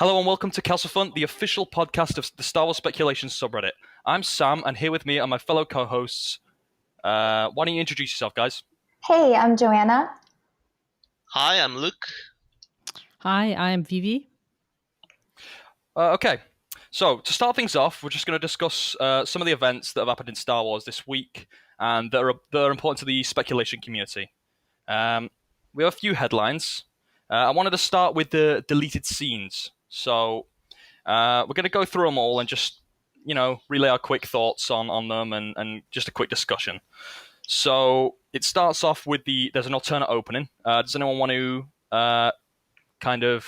Hello and welcome to Kessselfun, the official podcast of the Star Wars speculation subreddit. I'm Sam, and here with me are my fellow co-hosts. Why don't you introduce yourself, guys? Hey, I'm Joanna. Hi, I'm Luke. Hi, I'm Vivi. Okay, so to start things off, we're just going to discuss some of the events that have happened in Star Wars this week and that are important to the speculation community. We have a few headlines. I wanted to start with the deleted scenes. So we're going to go through them all and just, relay our quick thoughts on them and just a quick discussion. So it starts off with there's an alternate opening. Does anyone want to kind of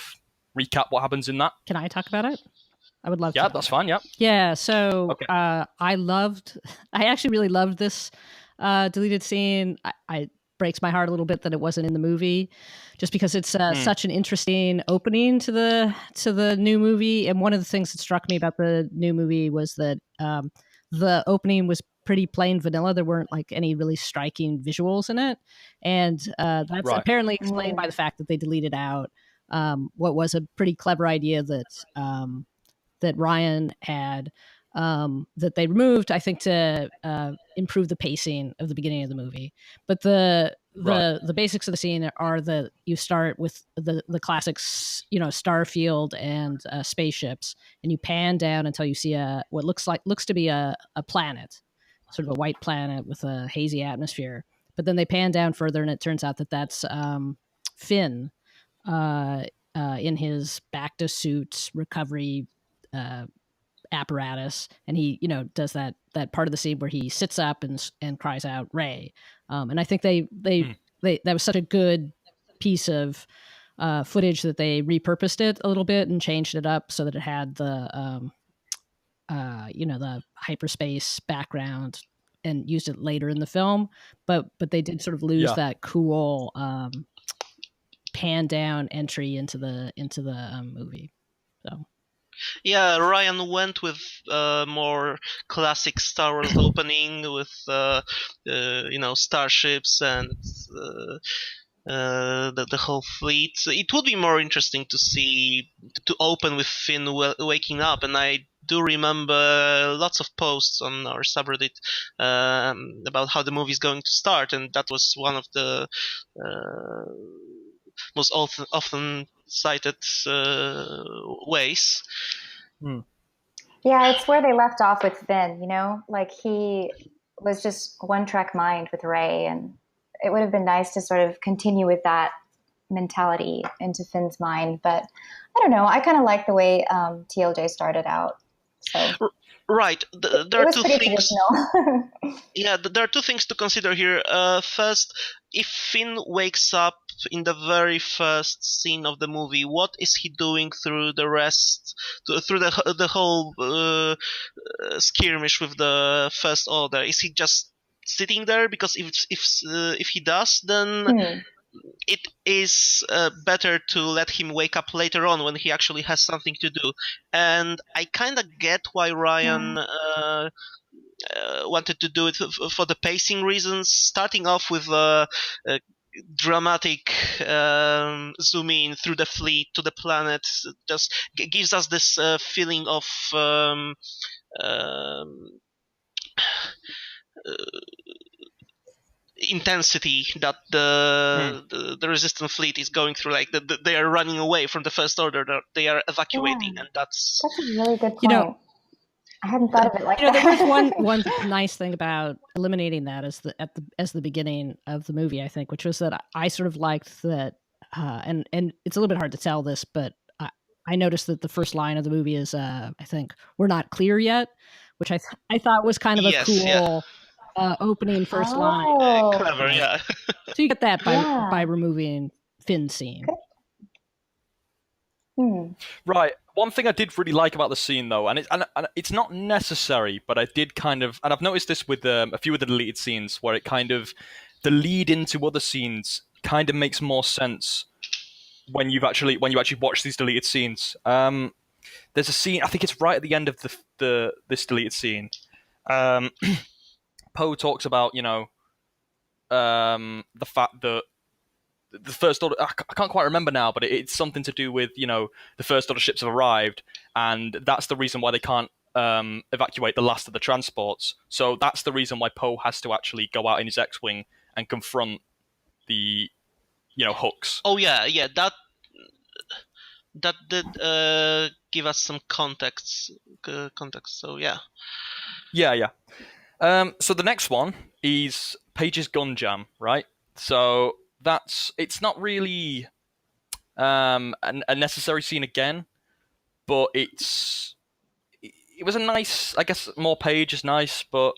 recap what happens in that? Can I talk about it? I would love to. Yeah, that's fine, yeah. Yeah, so Okay. I actually really loved this deleted scene. I breaks my heart a little bit that it wasn't in the movie, just because it's such an interesting opening to the new movie. And one of the things that struck me about the new movie was that the opening was pretty plain vanilla. There weren't like any really striking visuals in it, and that's apparently explained by the fact that they deleted out what was a pretty clever idea that Ryan had, that they removed, I think, to improve the pacing of the beginning of the movie. But the basics of the scene are that you start with the classics, starfield and spaceships, and you pan down until you see what looks to be a planet, sort of a white planet with a hazy atmosphere. But then they pan down further, and it turns out that that's Finn in his bacta suit recovery apparatus, and he does that part of the scene where he sits up and cries out Rey, and I think they that was such a good piece of footage that they repurposed it a little bit and changed it up so that it had the the hyperspace background and used it later in the film, but they did sort of lose that cool pan down entry into the movie. So yeah, Ryan went with more classic Star Wars opening with starships and the whole fleet. It would be more interesting to open with Finn waking up, and I do remember lots of posts on our subreddit about how the movie is going to start, and that was one of the most often cited ways. Yeah, it's where they left off with Finn, like he was just one-track mind with Rey, and it would have been nice to sort of continue with that mentality into Finn's mind. But I don't know, I kind of like the way TLJ started out. So right, there are two things. Yeah, there are two things to consider here. First, if Finn wakes up in the very first scene of the movie, what is he doing through the whole skirmish with the First Order? Is he just sitting there? Because if he does, then it is better to let him wake up later on when he actually has something to do. And I kind of get why Ryan wanted to do it for the pacing reasons, starting off with a dramatic zoom in through the fleet to the planet just gives us this feeling of intensity that the resistant fleet is going through. Like they are running away from the First Order, they are evacuating, and that's a really good point. I hadn't thought of it like that. There was one nice thing about eliminating that as the beginning of the movie, I think, which was that I sort of liked that, and it's a little bit hard to tell this, but I noticed that the first line of the movie is, I think, "We're not clear yet," which I thought was kind of a cool opening first line. Clever, yeah. So you get that by removing Finn's scene. Right. One thing I did really like about the scene, though, and it's not necessary, but I did kind of, and I've noticed this with a few of the deleted scenes, where it kind of, the lead into other scenes kind of makes more sense when you actually watch these deleted scenes. There's a scene, I think it's right at the end of this deleted scene. Poe talks about the fact that the First Order. I can't quite remember now, but it's something to do with the First Order ships have arrived, and that's the reason why they can't evacuate the last of the transports. So that's the reason why Poe has to actually go out in his X-wing and confront the hooks. Oh yeah, that did give us some context. So yeah. Yeah. So the next one is Paige's gun jam, right? So it's not really a necessary scene again, but it was a nice, I guess, more Paige is nice, but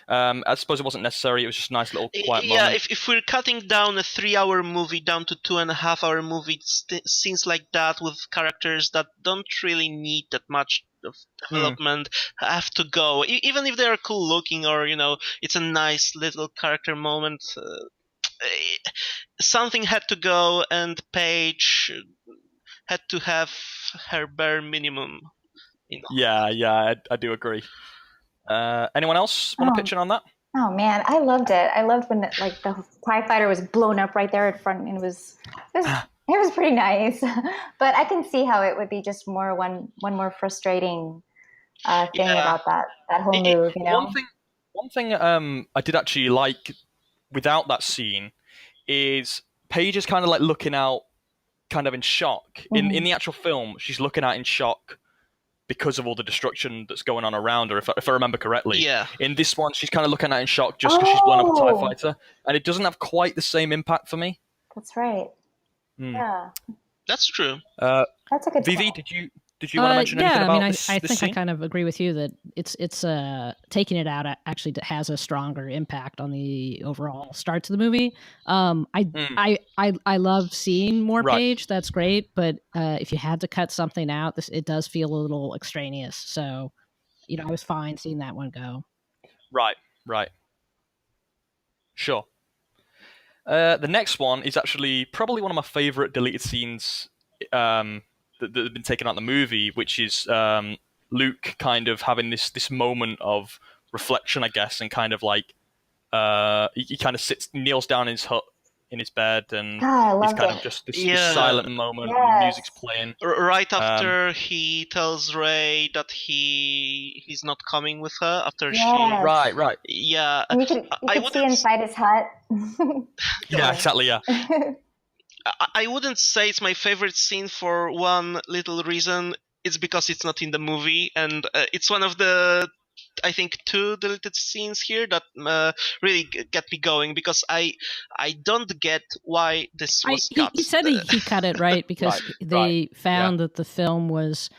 I suppose it wasn't necessary. It was just a nice little quiet moment. Yeah, if we're cutting down a 3-hour movie down to 2.5-hour movie, scenes like that with characters that don't really need that much of development have to go. Even if they are cool looking or, it's a nice little character moment, something had to go, and Paige had to have her bare minimum. Yeah, I do agree. Anyone else want to pitch in on that? Oh man, I loved it. I loved when the TIE fighter was blown up right there in front, and it was pretty nice. But I can see how it would be just one more frustrating thing about that whole move. One thing I did actually like without that scene is Paige is kind of like looking out, kind of in shock. In the actual film, she's looking out in shock because of all the destruction that's going on around her, if I remember correctly. Yeah. In this one, she's kind of looking at it in shock just because she's blown up a TIE fighter, and it doesn't have quite the same impact for me. That's right. Yeah. That's true. That's a good Vivi, point. did you want to mention anything about this? I this think scene? I kind of agree with you that it's taking it out actually has a stronger impact on the overall start to the movie. I love seeing more Paige. That's great, but if you had to cut something out, it does feel a little extraneous. So, I was fine seeing that one go. Right. Sure. The next one is actually probably one of my favorite deleted scenes that have been taken out of the movie, which is Luke kind of having this moment of reflection, I guess, and kind of like he kind of kneels down in his hut in his bed, and he's kind of just this silent moment. Yes. And the music's playing right after he tells Rey that he's not coming with her after she. Right. Yeah, and you could see inside his hut. Yeah, exactly. Yeah. I wouldn't say it's my favorite scene for one little reason. It's because it's not in the movie, and it's one of the, I think, 2 deleted scenes here that really get me going, because I don't get why this was cut. He said he cut it, right? Because they found that the film was...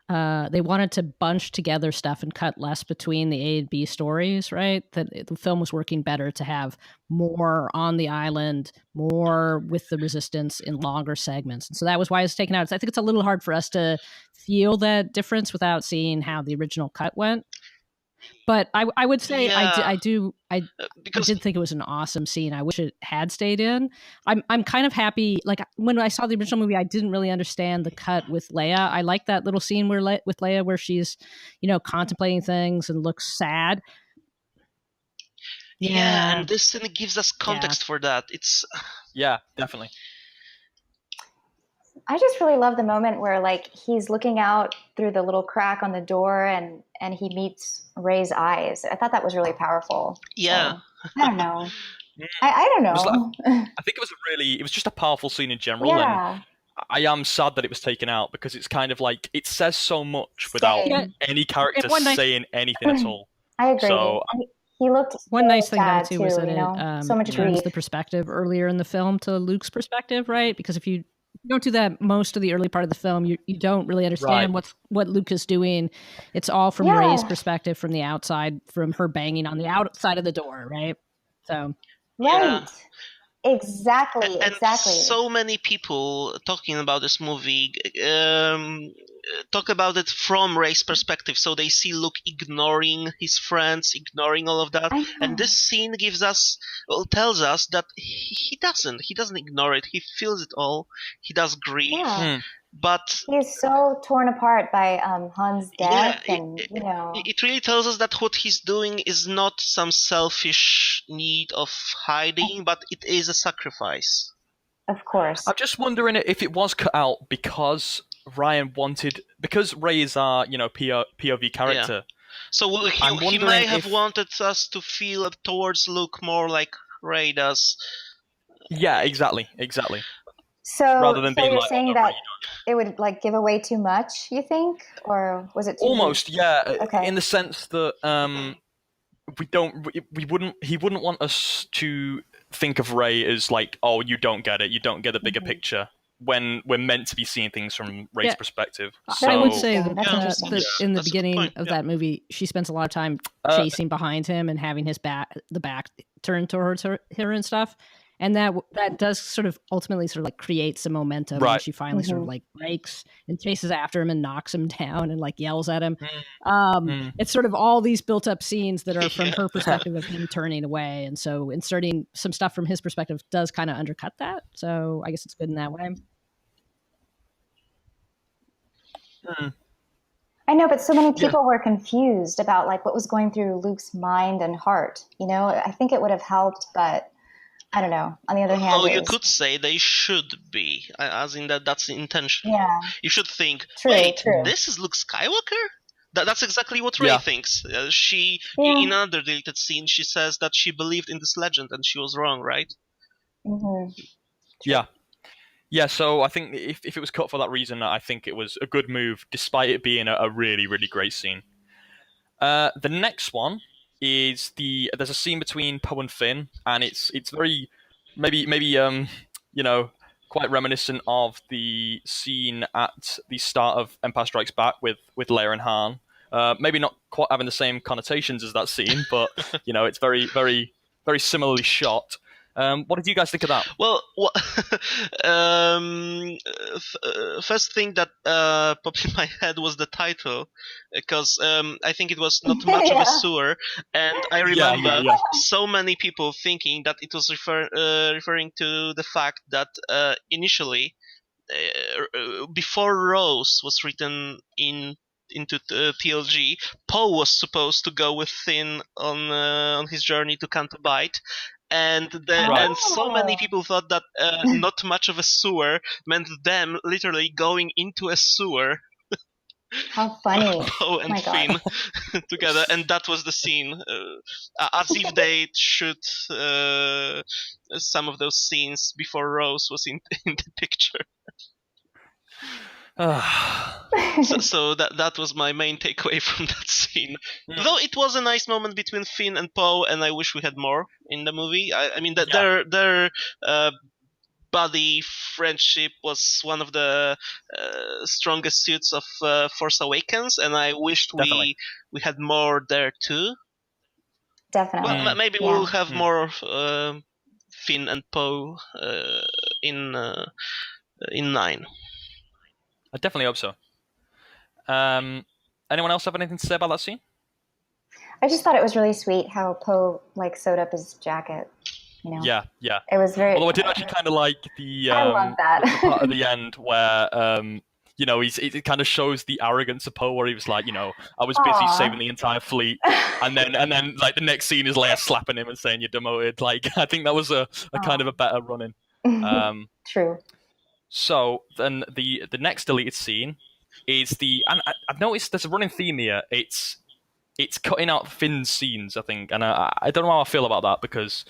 they wanted to bunch together stuff and cut less between the A and B stories, right? That the film was working better to have more on the island, more with the Resistance in longer segments. And so that was why it's taken out. I think it's a little hard for us to feel that difference without seeing how the original cut went. But I would say I did think it was an awesome scene. I wish it had stayed in. I'm kind of happy. Like when I saw the original movie, I didn't really understand the cut with Leia. I like that little scene with Leia where she's, contemplating things and looks sad. Yeah, and this scene gives us context for that. It's definitely. I just really love the moment where he's looking out through the little crack on the door and he meets Rey's eyes. I thought that was really powerful. Yeah. So, I don't know. I don't know. I think it was just a powerful scene in general. Yeah. And I am sad that it was taken out because it's kind of like it says so much without any character saying anything at all. I agree. So, he looked one nice thing about it too was that it so much turns the perspective earlier in the film to Luke's perspective, right? Because if you don't do that most of the early part of the film, you don't really understand what Luke is doing. It's all from Rey's perspective from the outside, from her banging on the outside of the door, right? So Exactly. So many people talking about this movie talk about it from Rey's perspective. So they see Luke ignoring his friends, ignoring all of that. And this scene tells us that he doesn't ignore it. He feels it all. He does grieve. Yeah. But he's so torn apart by Han's death, it really tells us that what he's doing is not some selfish need of hiding, but it is a sacrifice. Of course. I'm just wondering if it was cut out because because Ray is our POV character. Yeah. So he may have wanted us to feel towards Luke more like Ray does. Yeah, exactly. So, rather than being you're like, saying that it would like give away too much, you think, or was it too almost? deep? Yeah, Okay. in the sense that he wouldn't want us to think of Ray as like, oh, you don't get it, you don't get the bigger picture, when we're meant to be seeing things from Ray's perspective. So, I would say That's that in the That's a good beginning point, of that movie, she spends a lot of time chasing behind him and having the back turned towards her and stuff. And that does sort of ultimately sort of like create some momentum when she finally sort of like breaks and chases after him and knocks him down and like yells at him. It's sort of all these built up scenes that are from her perspective of him turning away. And so inserting some stuff from his perspective does kind of undercut that. So I guess it's good in that way. I know, but so many people were confused about like what was going through Luke's mind and heart. I think it would have helped, but I don't know. On the other hand, you could say they should be, as in that's the intention. Yeah. You should think, True. This is Luke Skywalker? That's exactly what Rey thinks. In another deleted scene, she says that she believed in this legend and she was wrong, right? Mm-hmm. Yeah, so I think if it was cut for that reason, I think it was a good move, despite it being a really, really great scene. The next one is there's a scene between Poe and Finn, and it's very maybe quite reminiscent of the scene at the start of Empire Strikes Back with Leia and Han. Maybe not quite having the same connotations as that scene, but it's very, very, very similarly shot. What did you guys think of that? Well, first thing that popped in my head was the title, because I think it was not much of a sewer, and I remember so many people thinking that it was referring to the fact that initially, before Rose was written into TLG, Poe was supposed to go with Finn on his journey to Canto Bight. And so many people thought that not much of a sewer meant them literally going into a sewer. How funny. Poe and Finn together, and that was the scene. As if they shoot some of those scenes before Rose was in the picture. So that was my main takeaway from that scene. Though it was a nice moment between Finn and Poe, and I wish we had more in the movie. I mean, their buddy friendship was one of the strongest suits of Force Awakens, and I wished we had more there too. Definitely. Well, maybe we'll have more Finn and Poe in 9. I definitely hope so. Anyone else have anything to say about that scene? I just thought it was really sweet how Poe like sewed up his jacket. Yeah. It was very. Although I did actually kind of like the I love that. the part at the end where it kind of shows the arrogance of Poe, where he was like, I was busy saving the entire fleet, and then like the next scene is Leia slapping him and saying you're demoted. Like I think that was a kind of a better run-in. True. So then the next deleted scene is and I've noticed there's a running theme here. It's cutting out Finn's scenes, I think, and I don't know how I feel about that, because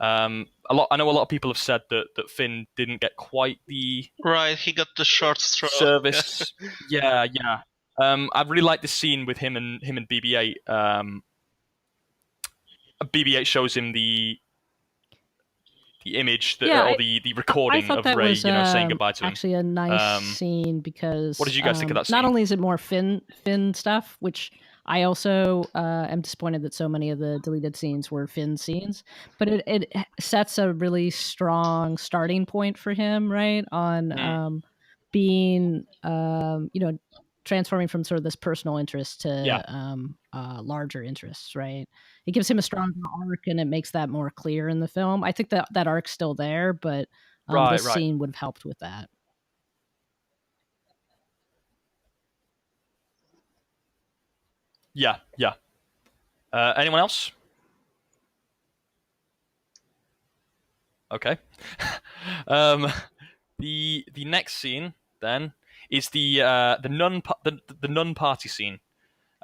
I know a lot of people have said that Finn didn't get quite the he got the short straw service. Yeah. I really like the scene with him and BB-8. BB-8 shows him the image or the recording of Rey, saying goodbye to him. Actually, a nice scene, because what did you guys think of that scene? Not only is it more Finn stuff, which I also am disappointed that so many of the deleted scenes were Finn scenes, but it sets a really strong starting point for him, right? On being, transforming from sort of this personal interest to larger interests, right? It gives him a stronger arc, and it makes that more clear in the film. I think that arc's still there, but this scene would have helped with that. Yeah. Anyone else? Okay. Um, the next scene then is the nun party scene.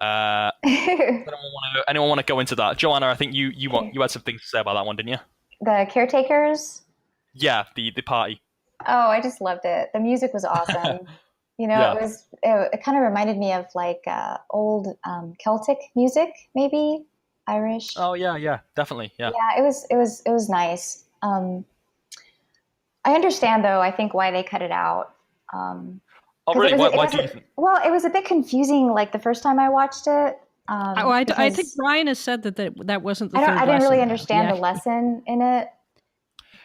Anyone want to go into that? Joanna, I think you had some things to say about that one, didn't you? The caretakers. Yeah, the party. Oh, I just loved it. The music was awesome. Yeah. It kind of reminded me of like old Celtic music, maybe Irish. Oh yeah, definitely. Yeah. Yeah, it was nice. I understand though. I think why they cut it out. Oh really? Why do you think? Well, it was a bit confusing. Like the first time I watched it. I think Brian has said that wasn't the third lesson. I didn't really understand the lesson in it.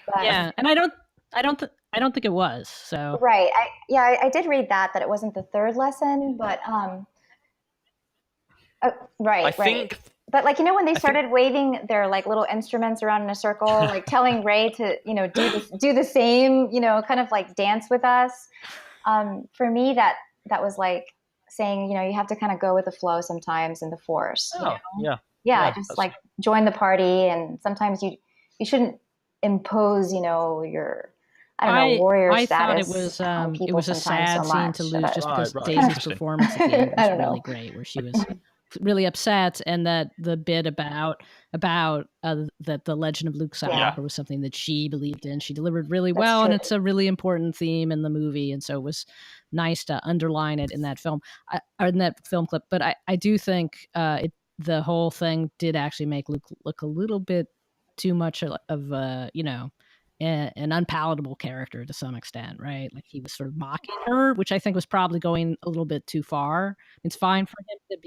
But, yeah, and I don't think it was. So right. I did read that it wasn't the third lesson, but right. Think. But like when they started waving their like little instruments around in a circle, like telling Ray to do the same, kind of like dance with us. For me, that was like saying you have to kind of go with the flow sometimes in the Force. Oh, yeah. Just like join the party, and sometimes you shouldn't impose your warrior I status. I thought it was a sad scene to lose just because Daisy's performance at the end was really great, where she was really upset, and that the bit about that the Legend of Luke Skywalker was something that she believed in. She delivered really well, and it's a really important theme in the movie, and so it was nice to underline it in that film, or in that film clip. But I do think the whole thing did actually make Luke look a little bit too much of an unpalatable character to some extent, right? Like he was sort of mocking her, which I think was probably going a little bit too far. It's fine for him to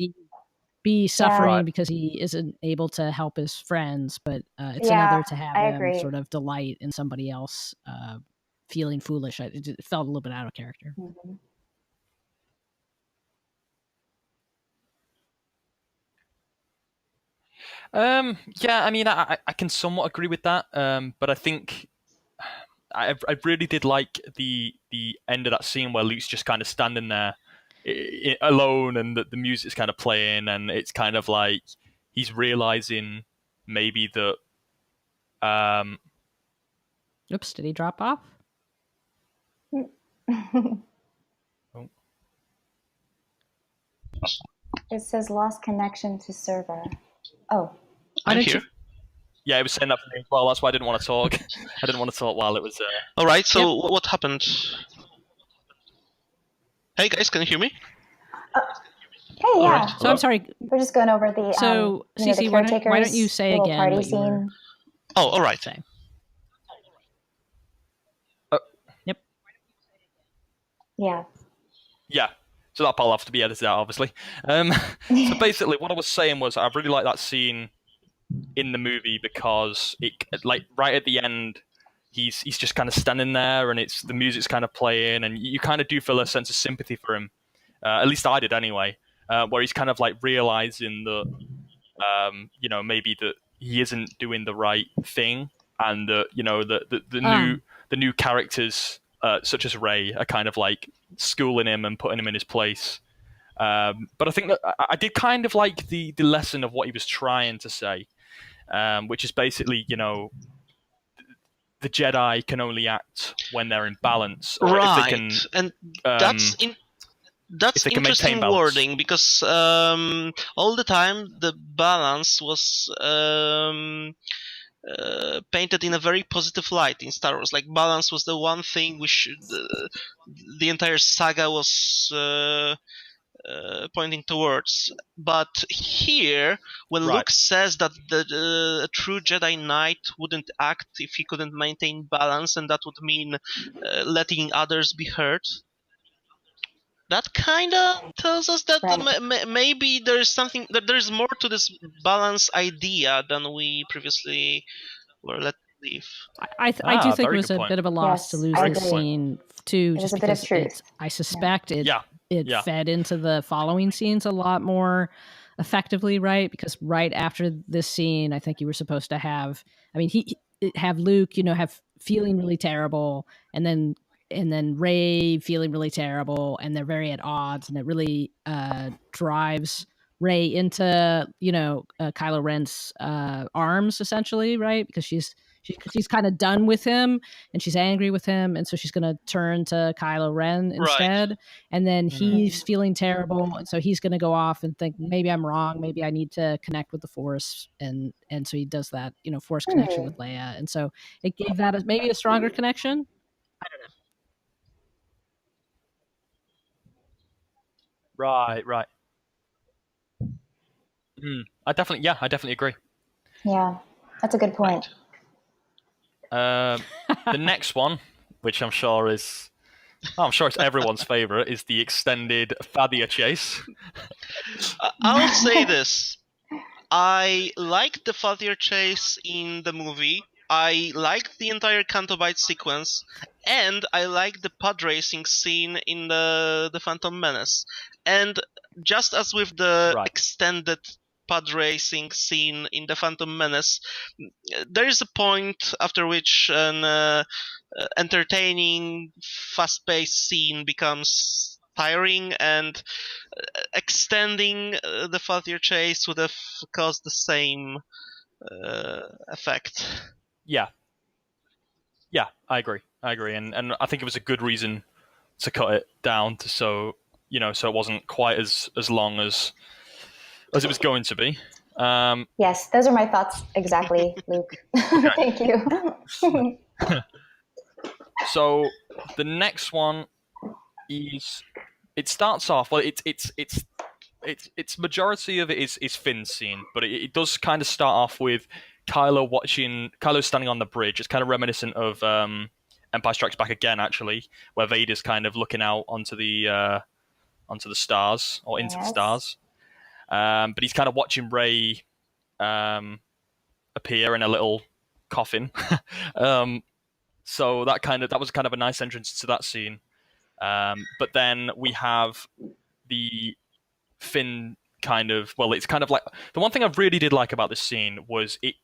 be suffering because he isn't able to help his friends, but it's another to have him sort of delight in somebody else feeling foolish. It felt a little bit out of character. Mm-hmm. Yeah, I mean, I can somewhat agree with that, but I think I really did like the end of that scene where Luke's just kind of standing there alone, and the music's kind of playing, and it's kind of like he's realizing maybe that. Oops! Did he drop off? It says lost connection to server. Oh, I'm here. Yeah, it was saying that for me as well. That's why I didn't want to talk. I didn't want to talk while it was. All right. So what happened? Hey guys, can you hear me? Hey, yeah. Right. So I'm sorry. We're just going over the CEECEE, the why don't you say again party what scene? you were... Oh, all right. Saying. Yep. Yeah. Yeah. So that part will have to be edited out, obviously. So basically, what I was saying was I really like that scene in the movie because it, like, right at the end, he's just kind of standing there, and the music's kind of playing, and you kind of do feel a sense of sympathy for him. At least I did, anyway. Where he's kind of like realizing that, maybe that he isn't doing the right thing, and that the new characters, such as Rey, are kind of like schooling him and putting him in his place. But I think that I did kind of like the lesson of what he was trying to say, which is basically, the Jedi can only act when they're in balance, or right. if they can, and that's interesting wording, because all the time the balance was painted in a very positive light in Star Wars. Like, balance was the one thing which the entire saga was pointing towards. But here, when Luke says that a true Jedi Knight wouldn't act if he couldn't maintain balance, and that would mean letting others be hurt, that kind of tells us that maybe there is something, that there is more to this balance idea than we previously were led to believe. I do think it was a bit of a loss to lose this scene too, just because I suspect it fed into the following scenes a lot more effectively, right? Because right after this scene, I think you were supposed to have, have Luke, have feeling really terrible, and then Rey feeling really terrible, and they're very at odds, and it really drives Rey into Kylo Ren's arms, essentially, right? Because she's she's kind of done with him and she's angry with him, and so she's going to turn to Kylo Ren instead. And then he's feeling terrible, and so he's going to go off and think, maybe I'm wrong, maybe I need to connect with the Force, and so he does that, Force connection with Leia, and so it gave that maybe a stronger connection. I don't know. Right. I definitely agree. Yeah, that's a good point. The next one, which I'm sure it's everyone's favorite, is the extended Fadia chase. I'll say this. I liked the Fadia chase in the movie. I liked the entire Canto Bight sequence, and I liked the pod racing scene in the Phantom Menace. And just as with the extended pod racing scene in the Phantom Menace, there is a point after which an entertaining, fast-paced scene becomes tiring, and extending the Fadia chase would have caused the same effect. Yeah, I agree, and I think it was a good reason to cut it down to so it wasn't quite as long as it was going to be. Yes, those are my thoughts exactly, Luke. Thank you. So the next one is, it starts off, well, it's majority of it is Finn's scene, but it does kind of start off with Kylo standing on the bridge. It's kind of reminiscent of Empire Strikes Back again, actually, where Vader's kind of looking out onto the stars, or into the stars. But he's kind of watching Rey appear in a little coffin. So that was kind of a nice entrance to that scene. But then we have the Finn kind of, well, it's kind of like, the one thing I really did like about this scene was it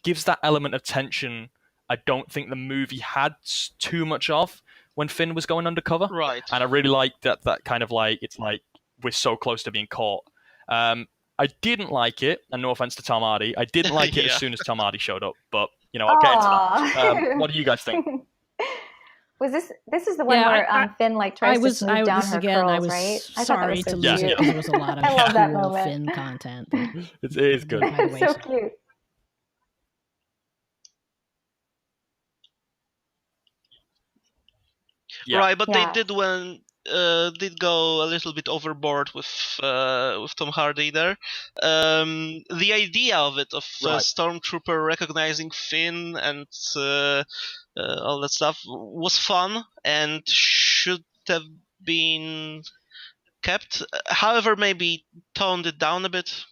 gives that element of tension I don't think the movie had too much of when Finn was going undercover. Right. And I really liked that kind of like, it's like we're so close to being caught. I didn't like it, and no offense to Tom Hardy, I didn't like it as soon as Tom Hardy showed up, but I'll get into that. What do you guys think? Was this is the one where Finn tries to smooth down her curls, right? I sorry to lose it. There was a lot of I love that cool moment. Finn content. It is good. It's so cute. Yeah. Right, but they did go a little bit overboard with Tom Hardy there. The idea of it, of Stormtrooper recognizing Finn and all that stuff, was fun and should have been kept. However, maybe toned it down a bit.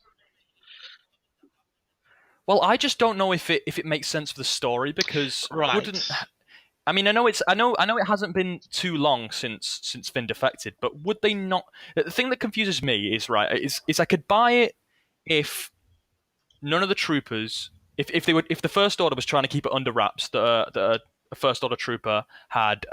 Well, I just don't know if it makes sense for the story, because I mean, I know it hasn't been too long since Finn defected, but would they not? The thing that confuses me is I could buy it if none of the troopers, if the First Order was trying to keep it under wraps, that a First Order trooper had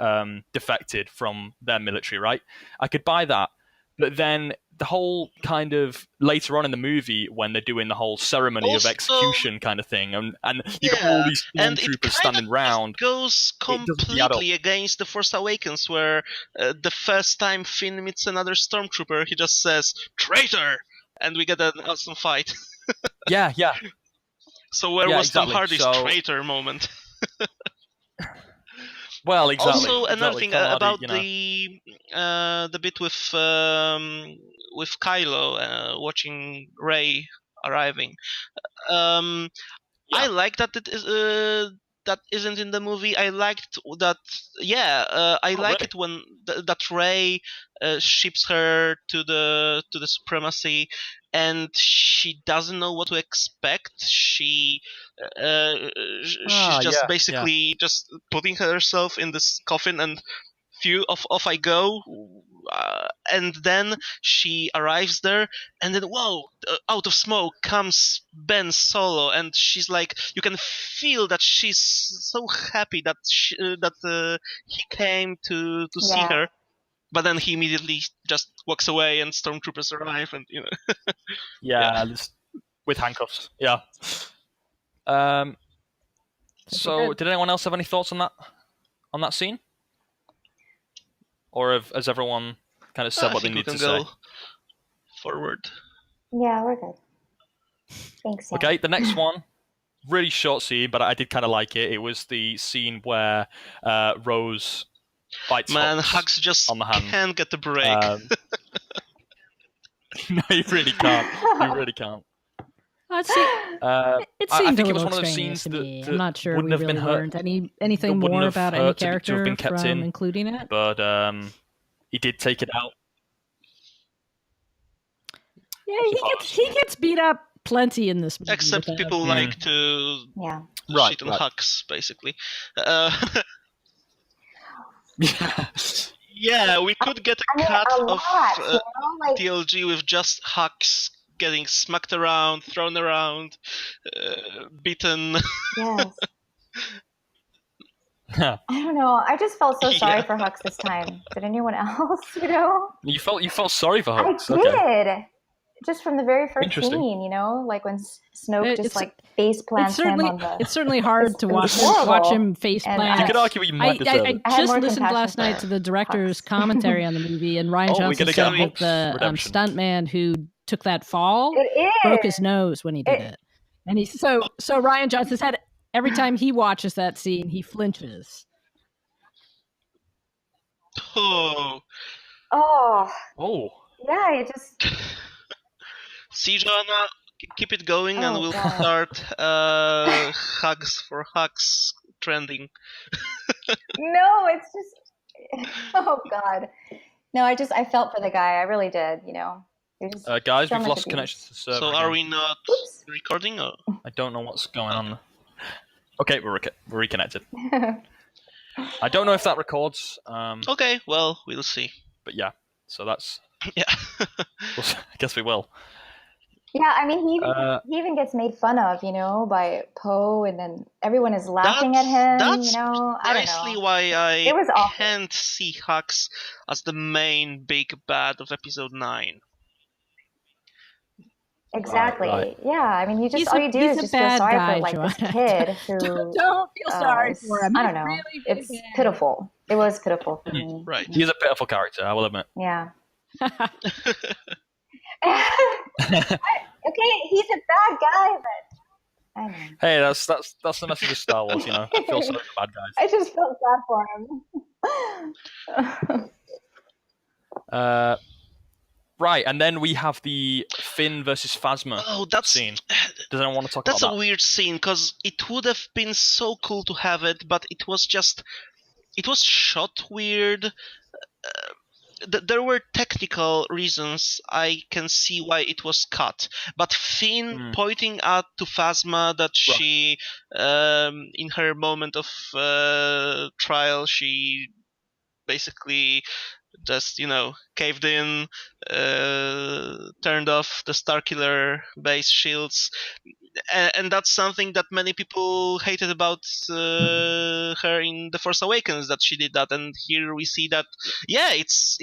defected from their military, right? I could buy that, but then the whole kind of later on in the movie when they're doing the whole ceremony of execution kind of thing, and you got all these stormtroopers standing round, goes completely against The Force Awakens, where the first time Finn meets another stormtrooper, he just says "traitor," and we get an awesome fight. Yeah. So where was Tom Hardy's traitor moment? Well, exactly. Also, another thing about the the bit with Kylo watching Rey arriving. I like that it is that isn't in the movie. I liked that. I like it when that Rey ships her to the supremacy, and she doesn't know what to expect. She's just basically just putting herself in this coffin and off I go. And then she arrives there, and then out of smoke comes Ben Solo, and she's like, you can feel that she's so happy that he came to see her. But then he immediately just walks away, and stormtroopers arrive, and just with handcuffs. So, did anyone else have any thoughts on that scene? Or has everyone kind of said what they need to say? Forward. Yeah, we're good. Thanks. Sam. Okay, the next one, really short scene, but I did kind of like it. It was the scene where Rose bites Hux just on the hand. Can't get the break. No, you really can't. You really can't. It seemed I think a it was little one of those extraneous scenes to me. that I'm not sure we wouldn't have really been hurt. learned anything wouldn't more have about hurt any to have character been kept from in, including it. But he did take it out. Yeah, he gets beat up plenty in this movie. Except people like to shit on Hux, basically. Yeah, we could get a cut of TLG with just Hux getting smacked around, thrown around, beaten. Yes. I don't know. I just felt so sorry for Hux this time. Did anyone else? You felt sorry for Hux. I did. Okay. Just from the very first scene, like when Snoke just face plants him on the... It's certainly hard to watch him face plant. You could argue you might deserve it. I just listened last night to the director's commentary on the movie, and Ryan Johnson said that the stuntman who took that fall broke his nose when he did it. And so Ryan Johnson said every time he watches that scene, he flinches. Oh. Yeah, it just... See, Joanna, keep it going, and we'll start Hugs for Hux trending. No, it's just... Oh, God. No, I felt for the guy. I really did, Guys, we've lost connection to the server. So are we not recording? Or? I don't know what's going on. Okay, we're reconnected. I don't know if that records. Okay, well, we'll see. But yeah, so that's... Yeah. I guess we will. Yeah, I mean, he even gets made fun of, by Poe, and then everyone is laughing at him, That's I don't know. precisely why I it was awful. Can't see Hux as the main big bad of Episode 9. Exactly. Right. Yeah, I mean, all you do is just feel sorry for, this kid who... Don't feel sorry for him. I don't know. Really it's pitiful. It was pitiful for me. Right. He's a pitiful character, I will admit. Yeah. Okay, he's a bad guy, but I know. Hey, that's the message of Star Wars, I feel sorry for bad guys. I just felt sad for him. Right, and then we have the Finn versus Phasma scene. Does anyone want to talk about that? That's a weird scene, because it would have been so cool to have it, but it was shot weird. There were technical reasons I can see why it was cut, but Finn pointing out to Phasma that she, in her moment of trial, she basically just, caved in, turned off the Starkiller base shields, and that's something that many people hated about her in The Force Awakens, that she did that, and here we see that, it's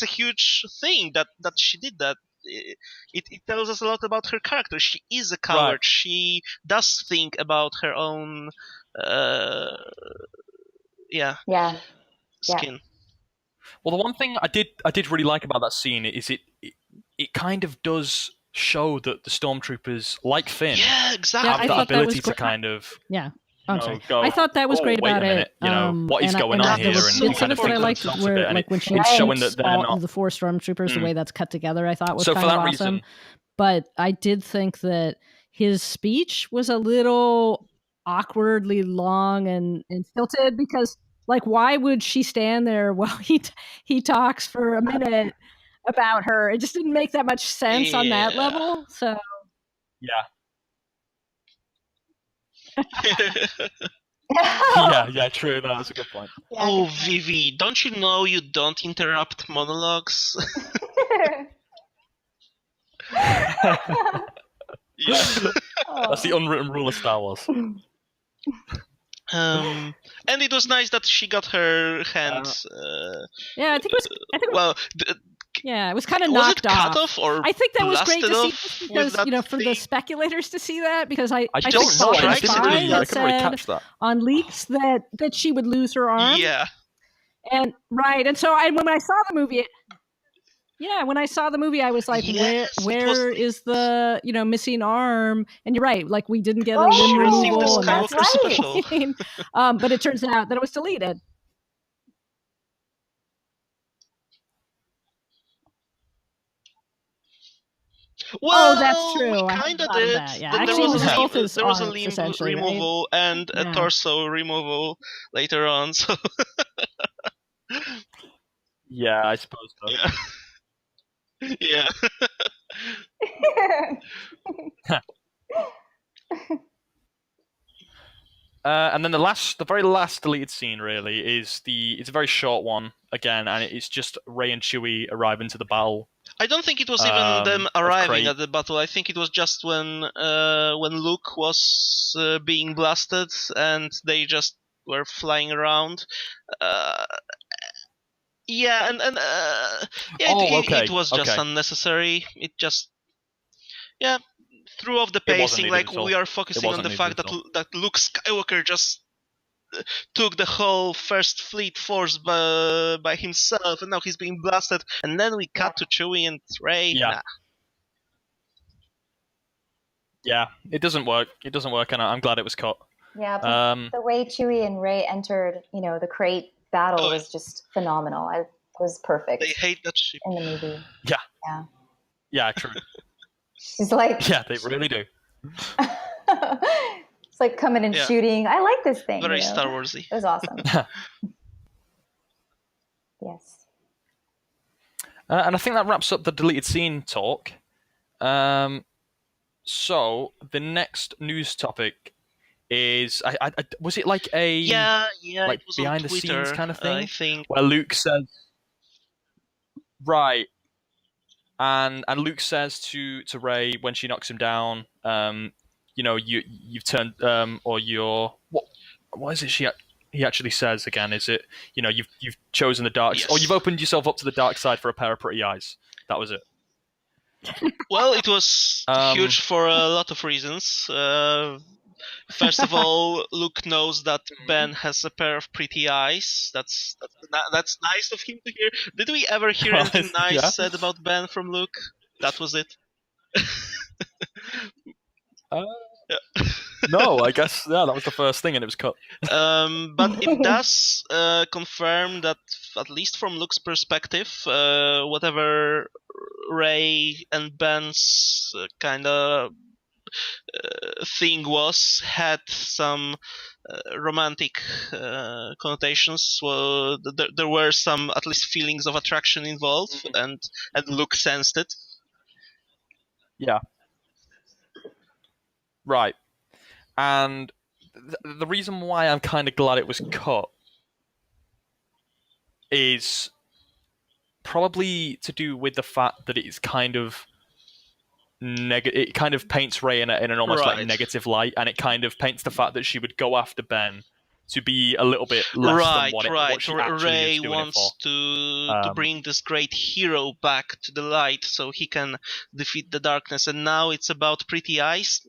a huge thing that she did that. It tells us a lot about her character. She is a coward. Right. She does think about her own skin. Well, the one thing I did really like about that scene is it kind of does show that the stormtroopers, like Finn, have that ability to kind of I'm sorry. I thought that was great about it. What is going on here? And kind of what I liked where, when she showing that they're not the 4 stormtroopers, the way that's cut together, I thought was kind of awesome. Reason, but I did think that his speech was a little awkwardly long and stilted, because why would she stand there while he talks for a minute about her? It just didn't make that much sense on that level. So yeah, true. No, that's a good point. Oh, Vivi, don't you know you don't interrupt monologues? That's the unwritten rule of Star Wars. And it was nice that she got her hands. I think it was. Yeah, it was kind of Was knocked it cut off. off or I think that was great to see blasted because, off with that for the thing? speculators to see that, because I I think don't know. Bob I was couldn't fine really, I that couldn't really said catch that. on leaks that she would lose her arm. Yeah. And and so when I saw the movie, when I saw the movie, I was like, Yes, where is the missing arm? And you're right, like we didn't get a Oh, limb She received the removal, and that's Skywalker special. disappointing. But it turns out that it was deleted. Well, that's true. we I kind of thought of did. that, yeah. But Actually, there it was was a both his there was a arms, limb essentially, right? removal and a Yeah. torso removal later on. So Yeah, I suppose so. yeah. And then the very last deleted scene really is it's a very short one again, and it's just Rey and Chewie arrive into the battle. I don't think it was even them of arriving Crate. at the battle. I think it was just when Luke was being blasted and they just were flying around. Yeah, and it was just unnecessary. It just threw off the pacing. Like we are focusing on the fact that Luke Skywalker just took the whole First Fleet force by himself, and now he's being blasted. And then we cut to Chewie and Rey. Yeah. Nah. Yeah, it doesn't work. It doesn't work, and I'm glad it was cut. Yeah, but the way Chewie and Rey entered, the crate battle was just phenomenal. It was perfect. They hate that ship in the movie. Yeah. Yeah, true. She's like, yeah, they really do. It's like coming and shooting. I like this thing. Very Star Warsy. It was awesome. Yes. And I think that wraps up the deleted scene talk. So the next news topic is, was it like a like it was behind the Twitter, scenes kind of thing? I think. Where Luke says, right, and Luke says to Rey when she knocks him down, you've turned or you're what is it he actually says again? Is it you've chosen the dark or you've opened yourself up to the dark side for a pair of pretty eyes? That was it. Well, it was huge for a lot of reasons. First of all, Luke knows that Ben has a pair of pretty eyes. That's nice of him to hear. Did we ever hear anything nice said about Ben from Luke? That was it. No, I guess that was the first thing, and it was cut. But it does confirm that, at least from Luke's perspective, whatever Rey and Ben's kind of thing had some romantic connotations. Well, there were some, at least, feelings of attraction involved, and Luke sensed it. Yeah. Right. And the reason why I'm kind of glad it was cut is probably to do with the fact that it's kind of it kind of paints Rey in an almost like negative light, and it kind of paints the fact that she would go after Ben to be a little bit less than what she actually Rey is doing wants to bring this great hero back to the light so he can defeat the darkness, and now it's about pretty eyes.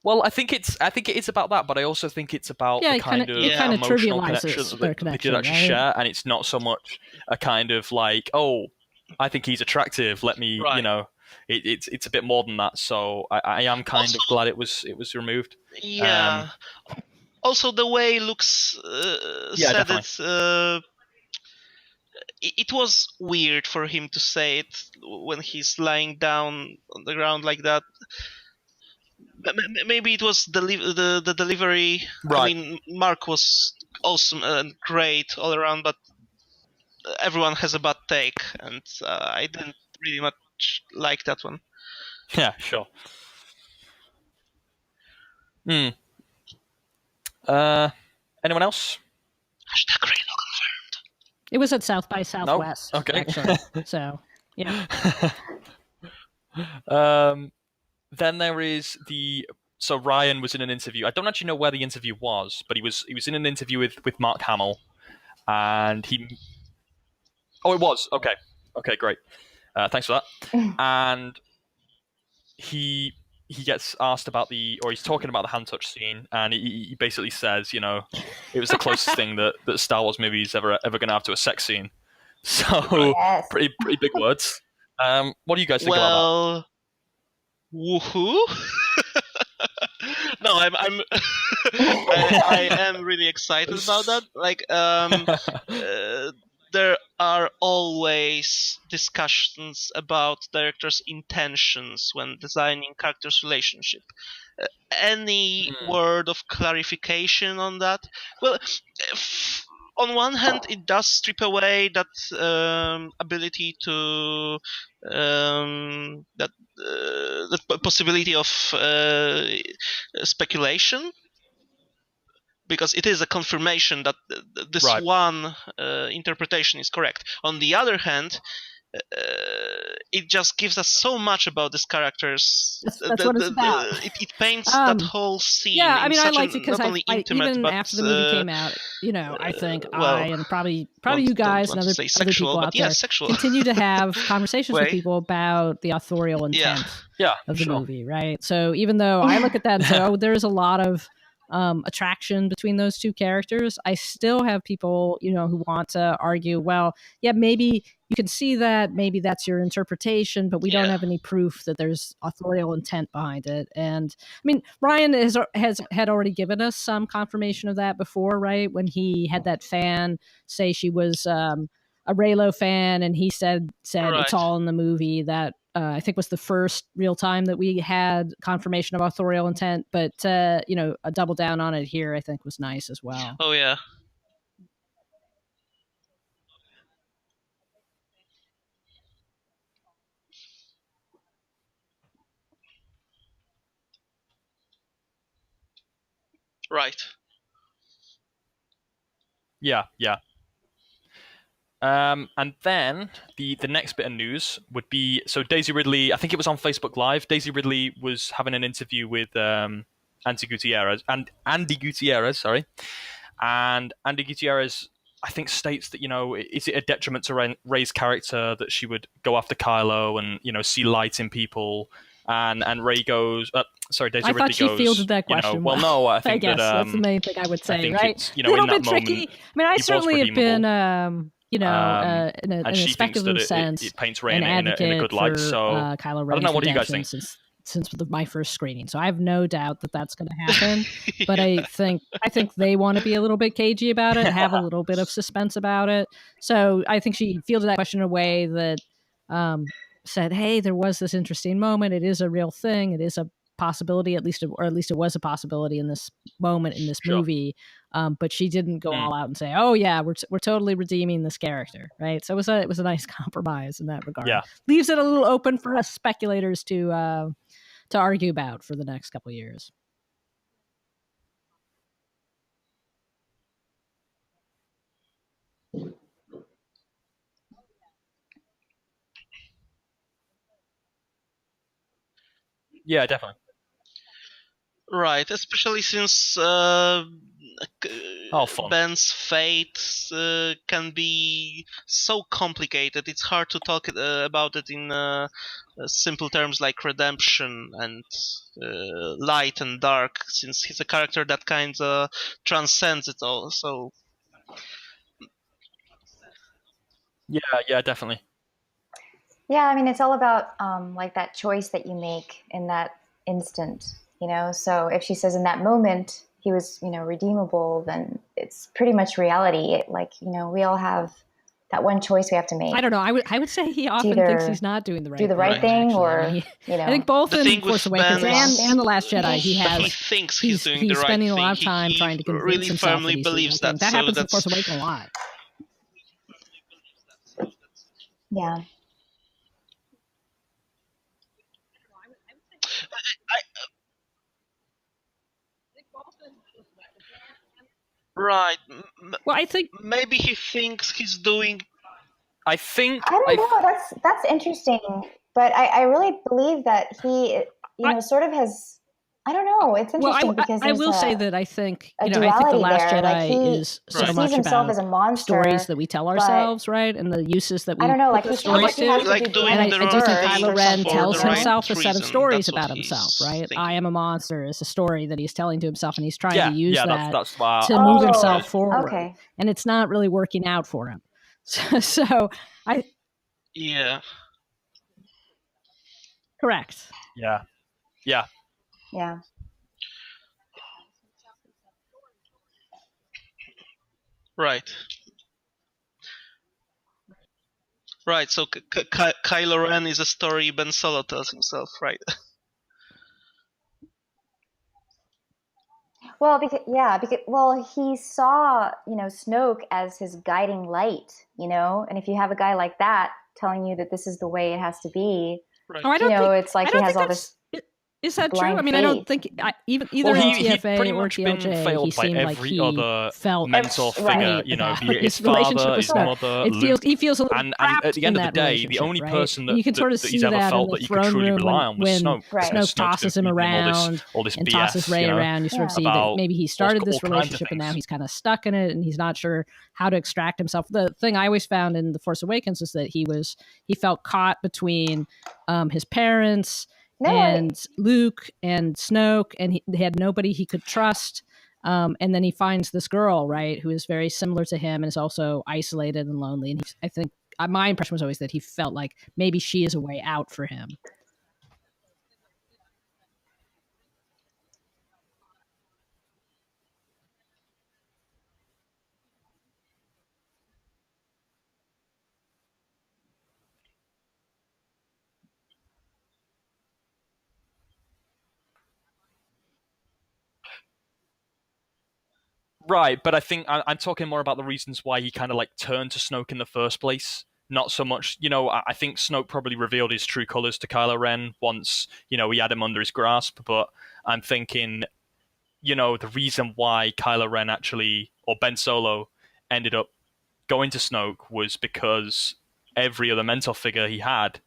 Well, I think it is about that, but I also think it's about the kind of emotional connection that they did actually share, and it's not so much a kind of like, oh, I think he's attractive. Let me, it's a bit more than that. So I am kind of glad it was removed. Yeah. Also, the way Luke said it, it was weird for him to say it when he's lying down on the ground like that. Maybe it was the delivery. Right. I mean, Mark was awesome and great all around, but everyone has a bad take, and I didn't really much like that one. Yeah, sure. Anyone else? # Reylo confirmed. It was at South by Southwest. No? Okay. Actually. So, yeah. Then there is so Ryan was in an interview. I don't actually know where the interview was, but he was in an interview with Mark Hamill, and Oh, it was. Okay. Okay, great. Thanks for that. And he gets asked about or he's talking about the hand touch scene, and he basically says, it was the closest thing that Star Wars movies ever going to have to a sex scene. So Yes. pretty big words. What do you guys think about Well, woohoo! No, I am really excited about that. Like, there are always discussions about directors' intentions when designing characters' relationship. Any word of clarification on that? Well, on one hand, it does strip away that ability to that possibility of speculation, because it is a confirmation that this Right. one interpretation is correct. On the other hand, it just gives us so much about these characters. That's what it's about. It paints that whole scene in such I liked it because not only intimate, even but after the movie came out, I think well, and probably you guys and other sexual, people out there sexual. continue to have conversations with people about the authorial intent of the sure. movie, right? So even though I look at that and say, oh, there's a lot of attraction between those two characters, I still have people, who want to argue, well, yeah, maybe you can see that, maybe that's your interpretation, but we don't have any proof that there's authorial intent behind it. And I mean, Ryan had already given us some confirmation of that before, right? When he had that fan say she was a Reylo fan, and he said Right. It's all in the movie. That I think was the first real time that we had confirmation of authorial intent, but a double down on it here, I think, was nice as well. Oh yeah. Right. Yeah. And then the next bit of news would be, so Daisy Ridley, I think it was on Facebook Live. Daisy Ridley was having an interview with Andy Gutierrez, and Andy Gutierrez, I think, states that, is it a detriment to Rey's character that she would go after Kylo and see light in people? And Rey goes, Daisy Ridley goes. I thought she fielded that question. Well, no, I think I guess that that's the main thing I would say, right? It's, a little in that bit tricky. moment, I mean, I certainly have been, in and a she thinks speculative that sense, it paints Rey an in a good light. for, So Kylo Ren's I don't know. What do you guys think? Since my first screening, so I have no doubt that that's going to happen. But I think they want to be a little bit cagey about it, have a little bit of suspense about it. So I think she fielded that question in a way that said, "Hey, there was this interesting moment. It is a real thing. It is a possibility, at least it was a possibility in this moment in this movie." But she didn't go all out and say, "Oh yeah, we're totally redeeming this character," right? So it was a nice compromise in that regard. Yeah, leaves it a little open for us speculators to argue about for the next couple of years. Yeah, definitely. Right, especially since Ben's fate can be so complicated. It's hard to talk about it in simple terms like redemption and light and dark, since he's a character that kind of transcends it all. So yeah, definitely. Yeah, I mean, it's all about like that choice that you make in that instant, So if she says in that moment he was, redeemable, then it's pretty much reality. We all have that one choice we have to make. I don't know. I would say he often thinks he's not doing the right thing. Do the right thing, actually. or I mean, I think both in Force Awakens and The Last Jedi, he thinks he's doing the right thing. He's spending a lot of time trying to convince really himself firmly that believes that. That happens in Force Awakens a lot. Yeah. Right. Well, I think maybe he thinks he's doing. I don't know. That's interesting, but I really believe that he, sort of has I don't know. It's Well, interesting because I there's will say that I think, a I think The duality Last there. Like Jedi he is so Right. much sees himself about as a monster, stories that we tell but ourselves, right? And the uses that we I don't know. put Like the he feels like stories he has to. to Like do doing good And the I do wrong think first Kylo or Ren something. tells the right himself a set of reason. stories That's what about himself, he's right? thinking. I am a monster is a story that he's telling to himself, and he's trying Yeah, to use yeah, that that's to move Oh, himself forward. okay. And it's not really working out for him. So I Yeah. correct. Yeah, yeah. Yeah. Right. Right. So Kylo Ren is a story Ben Solo tells himself, right? Well, because he saw, Snoke as his guiding light, and if you have a guy like that telling you that this is the way it has to be, Right. Oh, I don't think it's like I he don't has think all that's. this Is that true? blind I mean, I don't faith. think either Well, in he'd TFA pretty or much been TLJ, he failed by seemed like every he other felt mentor figure, Right. be it his his relationship father, with his Snoke. mother, He Luke. feels a little And trapped at the in end of the that day, the relationship, only right? person And you can sort of that he's see ever that in felt the that he could throne truly room rely on was when Snoke. Right. Because Snoke Snoke's tosses been him feeding him around all this and BS, tosses Rey around. You sort of see that about maybe he started this all kinds of relationship and now things. he's kind of stuck in it and he's not sure how to extract himself. The thing I always found in The Force Awakens is that he felt caught between his parents and Luke and Snoke, and he had nobody he could trust. And then he finds this girl, right, who is very similar to him and is also isolated and lonely. And I think my impression was always that he felt like maybe she is a way out for him. Right, but I think I'm talking more about the reasons why he kind of like turned to Snoke in the first place. Not so much, I think Snoke probably revealed his true colors to Kylo Ren once, he had him under his grasp. But I'm thinking, the reason why Kylo Ren actually, or Ben Solo, ended up going to Snoke was because every other mentor figure he had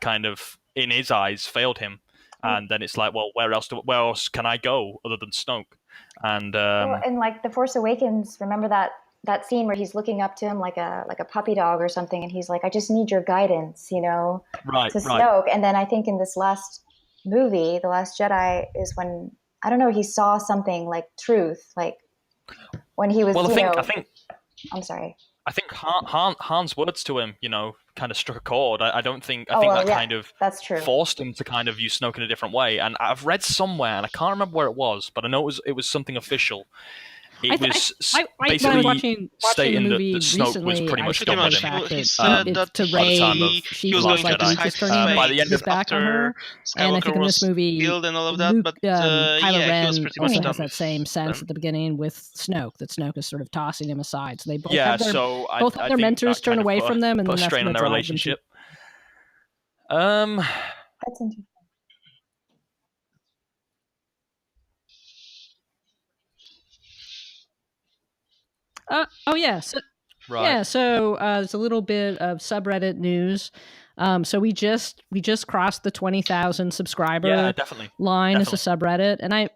kind of, in his eyes, failed him. And then it's like, well, where else can I go other than Snoke? And Well, and like The Force Awakens, remember that scene where he's looking up to him like a puppy dog or something, and he's like, "I just need your guidance," right, to right. Snoke. And then I think in this last movie, The Last Jedi, is when I don't know, he saw something like truth, like when he was, Well, I think I'm sorry. I think Han's words to him, kind of struck a chord. I don't think I Oh, think well, that yeah, kind of that's true. forced him to kind of use Snoke in a different way. And I've read somewhere, and I can't remember where it was, but I know it was something official. It was when I was basically watching the stating movie that Snoke was recently, pretty I much skipped done with the him. fact He that said it's that to by the Rey, time of she he was feels going like to Luke decide is his turning fate by the end his of back on her. after And I think Skywalker in was this movie, killed and all of that. Luke, But Kylo he was Ren pretty also much has done that same sense them. at the beginning with Snoke, that Snoke is sort of tossing him aside. So they both Yeah, have their so I both have their think mentors that turn kind of away from them, and put then a that's strain going on to their drive them to. relationship. Um, That's interesting. Oh yeah, so right. there's a little bit of subreddit news. So we just crossed the 20,000 subscriber Yeah, definitely. line as a subreddit, and I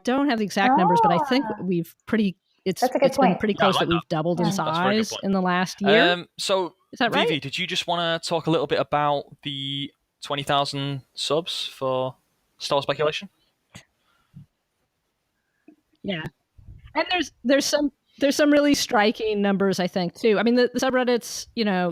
don't have the exact numbers, but I think we've That's a good it's been point. pretty Yeah, I close like that we've doubled in That's a very good size point. in the last year. So Is that right? Vivi, did you just want to talk a little bit about the 20,000 subs for Star Wars Speculation? Yeah, and there's some really striking numbers, I think, too. I mean, the subreddits,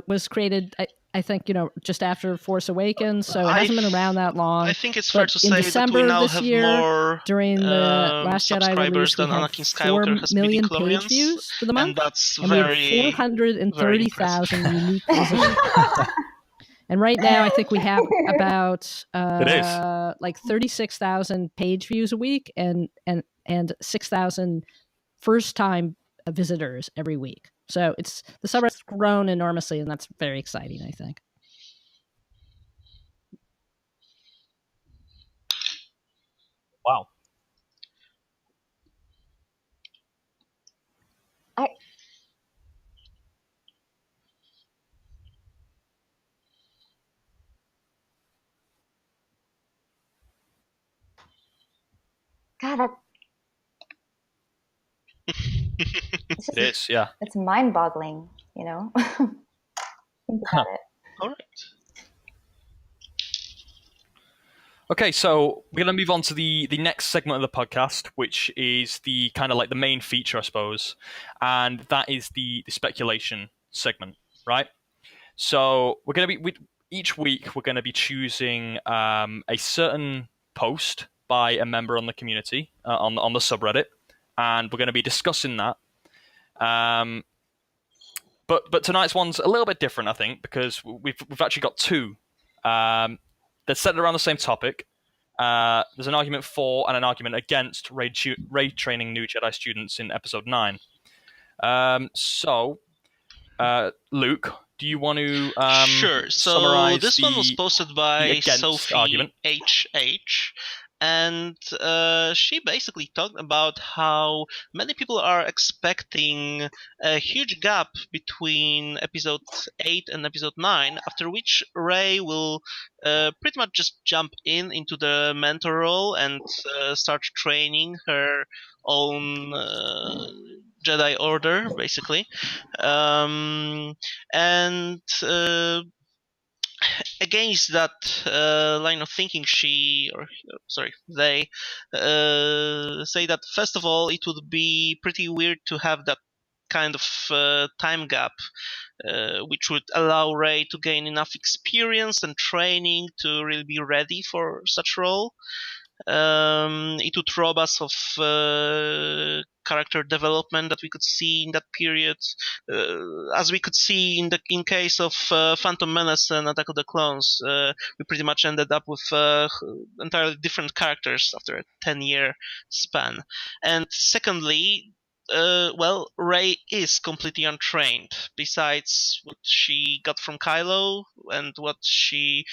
was created, I think, just after Force Awakens, so it hasn't been around that long. I think it's fair to in say December that we now this have year, more during the Last Jedi subscribers release, we than had Anakin 4 Skywalker has million page midi-chlorians, views for the month, and that's and we had very 430,000 unique visitors. And right now, I think we have about It is. like 36,000 page views a week, and 6,000 first time visitors every week. So the subreddit's grown enormously, and that's very exciting, I think. Wow. I God, that It is, yeah. it's mind-boggling, you know. Think about it. All right. Okay, so we're going to move on to the next segment of the podcast, which is the kind of like the main feature, I suppose, and that is the speculation segment, right? So we're going to be each week we're going to be choosing a certain post by a member on the community on the subreddit, and we're going to be discussing that. But tonight's one's a little bit different, I think, because we've actually got two. They're centered around the same topic. There's an argument for and an argument against raid training new Jedi students in Episode 9. Luke, do you want to sure. So summarize this one was posted by against Sophie argument? HH, and she basically talked about how many people are expecting a huge gap between Episode 8 and Episode 9, after which Rey will pretty much just jump into the mentor role and start training her own Jedi Order, basically. And against that line of thinking, they say that first of all, it would be pretty weird to have that kind of time gap, which would allow Rey to gain enough experience and training to really be ready for such role. It would rob us of character development that we could see in that period, as we could see in case of Phantom Menace and Attack of the Clones. We pretty much ended up with entirely different characters after a 10-year span. And secondly, Rey is completely untrained. Besides what she got from Kylo and what she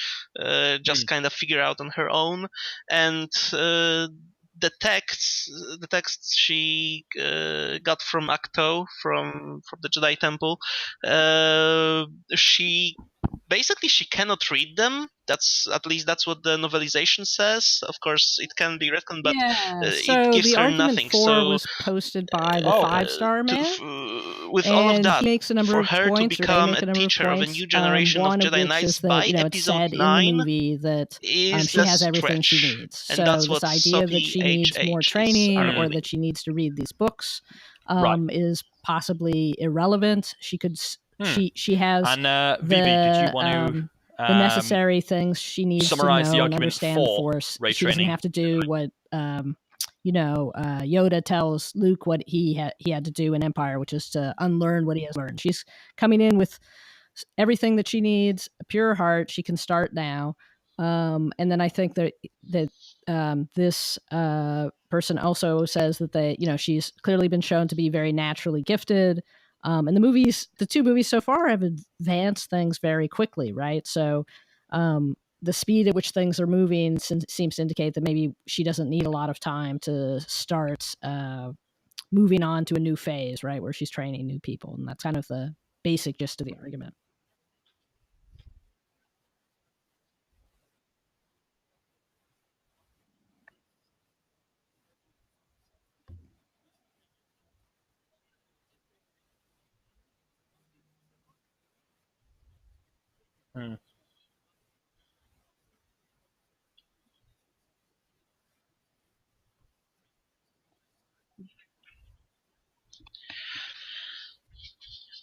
just kind of figured out on her own, and the texts she got from Acto from the Jedi Temple, she cannot read them. That's what the novelization says. Of course, it can be retconned, but it gives the her argument nothing. For so was posted by the 5-star man. With all of that, he makes a number for of her points, to become a number teacher of a points, new generation of one Jedi which Knights is that, by it's Episode said 9 in the movie that is she has everything she stretch. needs. And So that's this what idea that she needs Sophie more HH is training or arguing. that she needs to read these books Right. is possibly irrelevant. She could she has And Vivi, did you want to the necessary things she needs to know summarize the and argument understand the for Force. Rey She doesn't training? have to do what Yoda tells Luke what he had to do in Empire, which is to unlearn what he has learned. She's coming in with everything that she needs, a pure heart. She can start now. And then I think that this person also says that she's clearly been shown to be very naturally gifted. And the two movies so far have advanced things very quickly, right? So the speed at which things are moving seems to indicate that maybe she doesn't need a lot of time to start moving on to a new phase, right, where she's training new people. And that's kind of the basic gist of the argument.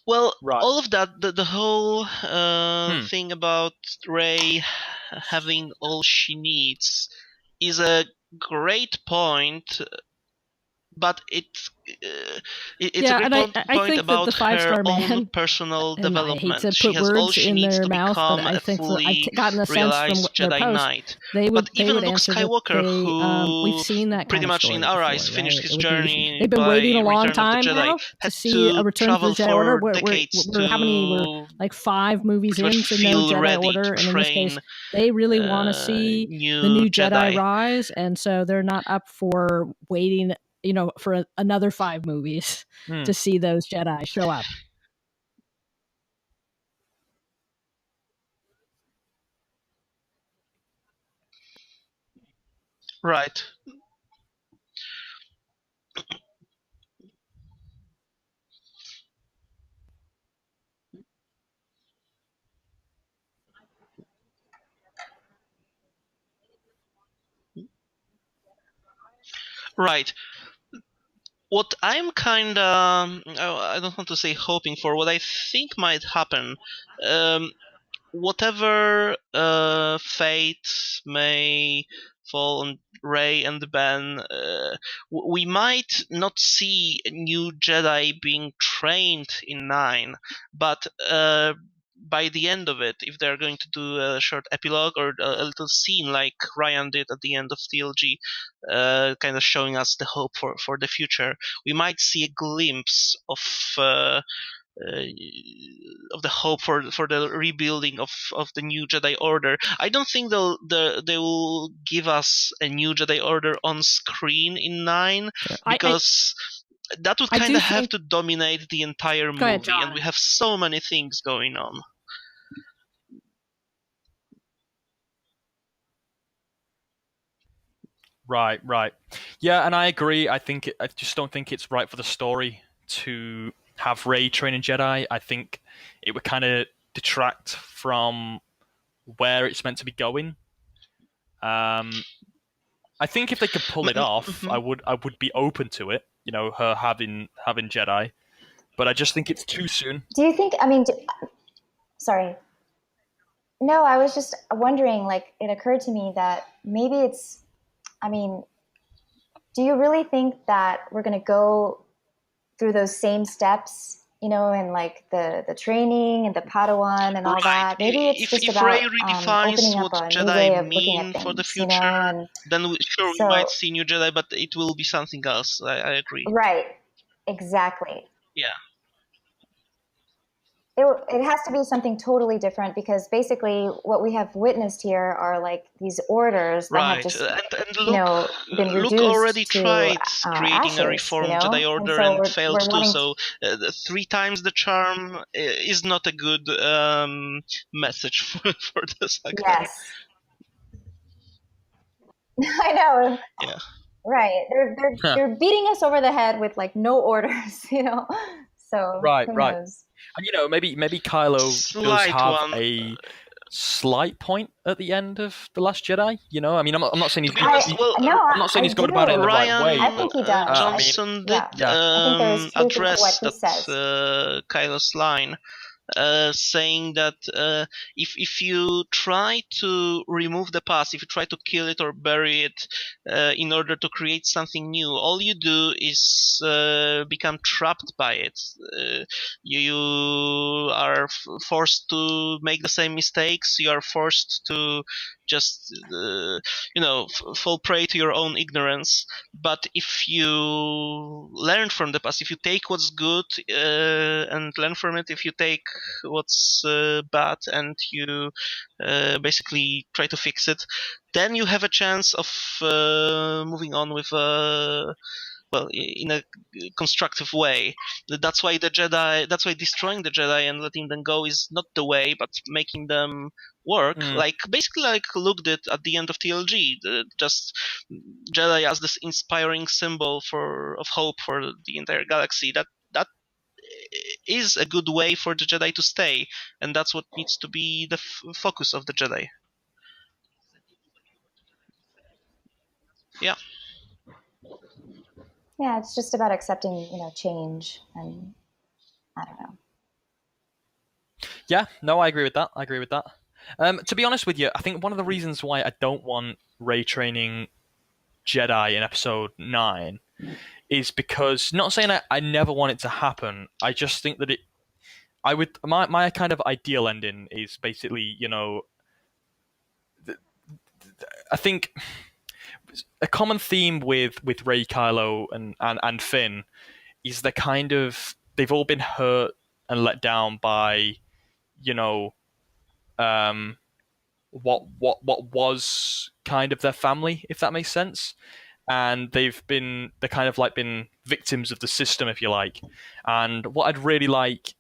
Well, Right. all of that, the whole thing about Rey having all she needs is a great point, but it's Yeah, a and great I point think that about the her 5-star own man, personal and I hate development. to She put has all words she in needs their to mouth, but become I a think that fully I've gotten a sense from realized their Jedi post, Knight. they But would even Luke answer Skywalker, that we've seen that pretty kind of much story in our before, eyes finished right? his It would journey they've been by waiting a long Return of the time Jedi, now had to see a Return to the travel Jedi Order. for decades We're how many? We're to like 5 movies pretty much into no feel Jedi ready Order, to and in this case, train they really want to see the new Jedi rise, and so they're not up for waiting, for another 5 movies to see those Jedi show up. Right. Right. What I'm kind of, I don't want to say hoping for, what I think might happen, um, whatever fate may fall on Rey and Ben, we might not see new Jedi being trained in 9, but by the end of it, if they're going to do a short epilogue or a little scene like Ryan did at the end of TLG, kind of showing us the hope for the future, we might see a glimpse uh, of the hope for the rebuilding of the new Jedi Order. I don't think they will give us a new Jedi Order on screen in 9, because that would kind of have to dominate the entire movie, ahead, and we have so many things going on. Right, right. Yeah, and I agree. I just don't think it's right for the story to have Rey training Jedi. I think it would kind of detract from where it's meant to be going. I think if they could pull it off, I would be open to it. You know, her having Jedi, but I just think it's too soon. Do you think? I mean, sorry. No, I was just wondering. Like, it occurred to me that maybe it's. I mean, do you really think that we're going to go through those same steps, you know, and like the training and the Padawan and all that? Maybe it's just about Rey redefines opening up what a new way Jedi of looking at mean things, for the future, you know? And then we might see new Jedi, but it will be something else. I agree. Right. Exactly. Yeah. It has to be something totally different, because basically what we have witnessed here are like these orders that have just, and you know, been reduced Luke already to tried creating ashes, a reformed you know? Jedi Order and and so failed we're too. wanting So 3 times the charm is not a good message for the saga. Yes. I know. Yeah. Right. They're beating us over the head with like no orders, you know. So Right, who right. knows? And you know, maybe Kylo does have a slight point at the end of The Last Jedi. You know, I mean, I'm not saying he's I'm not saying he's going about it in the right way. I think he does. Johnson did I think there is truth to what he says. Kylo's line, saying that if you try to remove the past, if you try to kill it or bury it in order to create something new, all you do is become trapped by it. You are forced to make the same mistakes. You are forced to just fall prey to your own ignorance. But if you learn from the past, if you take what's good and learn from it, if you take what's bad and you basically try to fix it, then you have a chance of moving on with in a constructive way. That's why destroying the Jedi and letting them go is not the way, but making them work, basically like Luke did at the end of TLG. Just Jedi as this inspiring symbol of hope for the entire galaxy. That is a good way for the Jedi to stay, and that's what needs to be the focus of the Jedi. Yeah. Yeah, it's just about accepting, you know, change, and I don't know. Yeah, no, I agree with that. To be honest with you, I think one of the reasons why I don't want Rey training Jedi in Episode 9 is because, not saying I never want it to happen, I just think that my kind of ideal ending is basically, you know, I think a common theme with Rey, Kylo, and Finn is they've all been hurt and let down by, you know, what was kind of their family, if that makes sense. And they're kind of like been victims of the system, if you like. And what I'd really like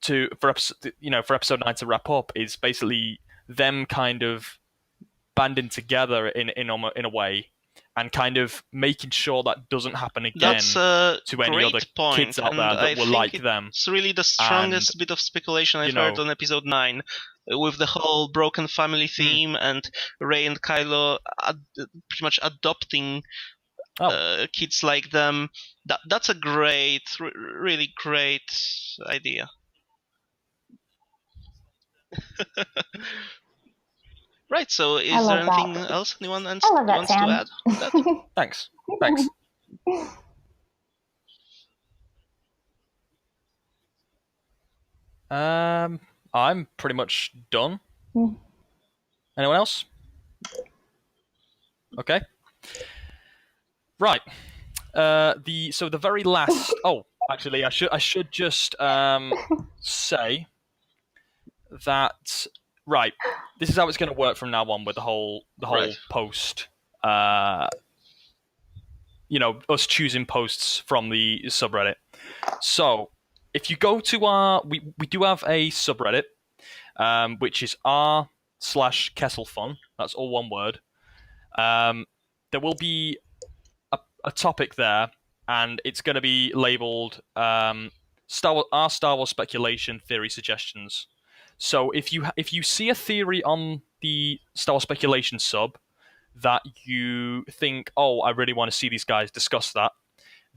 for episode 9 to wrap up is basically them kind of banding together in a way, and kind of making sure that doesn't happen again That's a to any great other point, kids out and there that I were think like them. it's really the strongest bit of speculation I've heard on episode 9, with the whole broken family theme and Rey and Kylo pretty much adopting kids like them. That's a great, really great idea. Right, so is there anything else anyone wants to add to that? Thanks. I'm pretty much done. Anyone else? Okay. Right. The very last. Oh, actually, I should just say that. Right. This is how it's going to work from now on with the whole post. Us choosing posts from the subreddit. So if you go to we do have a subreddit, which is r/Kessselfun. That's all one word. There will be a topic there, and it's going to be labeled Star Wars speculation theory suggestions. So if you see a theory on the Star Wars speculation sub that you think, oh, I really want to see these guys discuss that,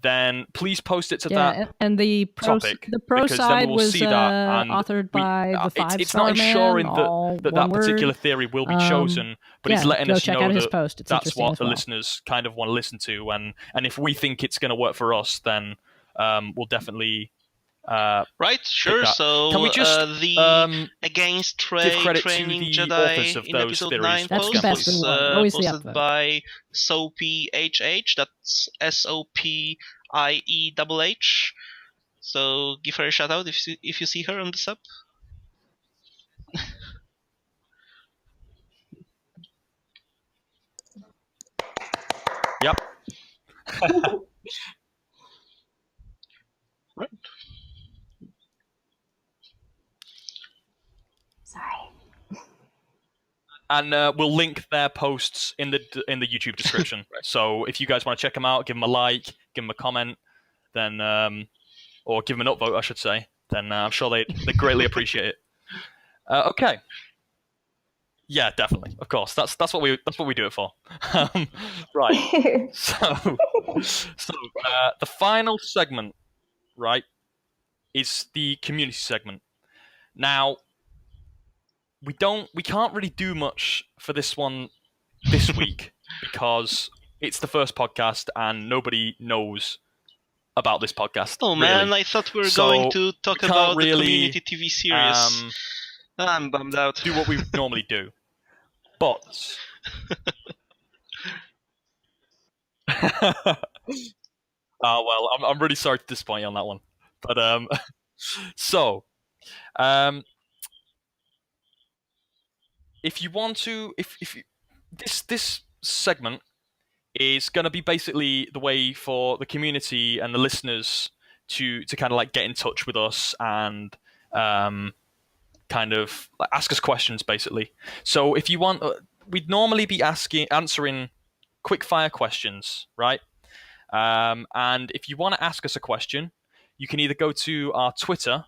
then please post it to that and the topic. The pro side was authored by the 5-star It's not ensuring that particular theory will be chosen, but it's letting us know that that's what the listeners kind of want to listen to, and if we think it's going to work for us, then we'll definitely. Right, sure. So can we just against Rey give credit training to the Jedi authors of in those episode theories? 9 That's post the best was posted by SOPHH. That's SOPIEHH. So give her a shout out if you see her on the sub. Yep. Right. Sorry. And we'll link their posts in the YouTube description. So if you guys want to check them out, give them a like, give them a comment, then or give them an upvote, I should say. Then I'm sure they greatly appreciate it. Okay. Yeah, definitely. Of course. That's what we do it for. Right. So the final segment, right, is the community segment. Now, we can't really do much for this one this week because it's the first podcast and nobody knows about this podcast. Oh man, I thought we were going to talk about the community TV series. I'm bummed out. Do what we normally do, but well, I'm really sorry to disappoint you on that one, but if you want to, this segment is going to be basically the way for the community and the listeners to kind of like get in touch with us and kind of ask us questions, basically. So if you want, we'd normally be answering quick fire questions, right? And if you want to ask us a question, you can either go to our Twitter,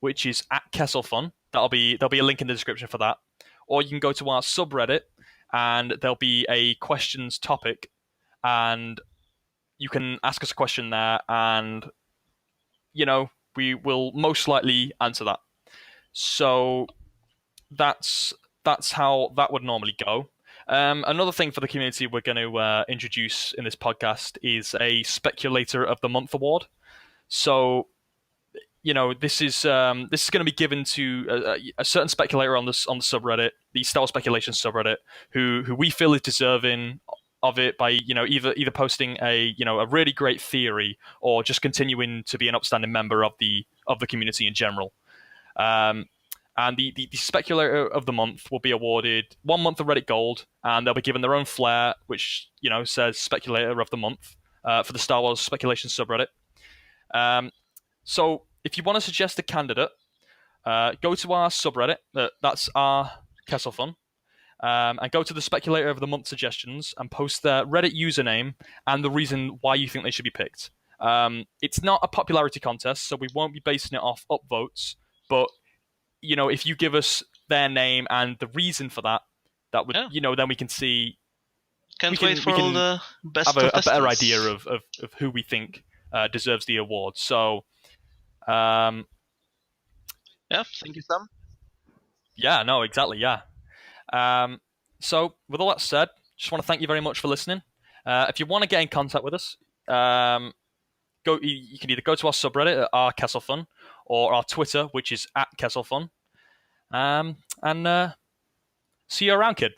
which is @Kessselfun. There'll be a link in the description for that. Or you can go to our subreddit, and there'll be a questions topic, and you can ask us a question there, and we will most likely answer that. So that's how that would normally go. Another thing for the community we're going to introduce in this podcast is a Speculator of the Month award. So, this is going to be given to a certain speculator on the subreddit, the Star Wars speculation subreddit, who we feel is deserving of it by either posting a really great theory or just continuing to be an upstanding member of the community in general. And the Speculator of the Month will be awarded 1 month of Reddit Gold, and they'll be given their own flair, which says Speculator of the Month for the Star Wars speculation subreddit. So if you want to suggest a candidate, go to our subreddit. That's our Kessselfun. and go to the Speculator of the Month suggestions and post their Reddit username and the reason why you think they should be picked. It's not a popularity contest, so we won't be basing it off upvotes. But if you give us their name and the reason for that, that would then we can see. Can't wait for all the best have a contestants. better idea of who we think deserves the award. So, yeah, thank you, Sam. Yeah, no, exactly, yeah. So, with all that said, just want to thank you very much for listening. If you want to get in contact with us, you can either go to our subreddit at @Kessselfun or our Twitter, which is @Kessselfun. And see you around, kid.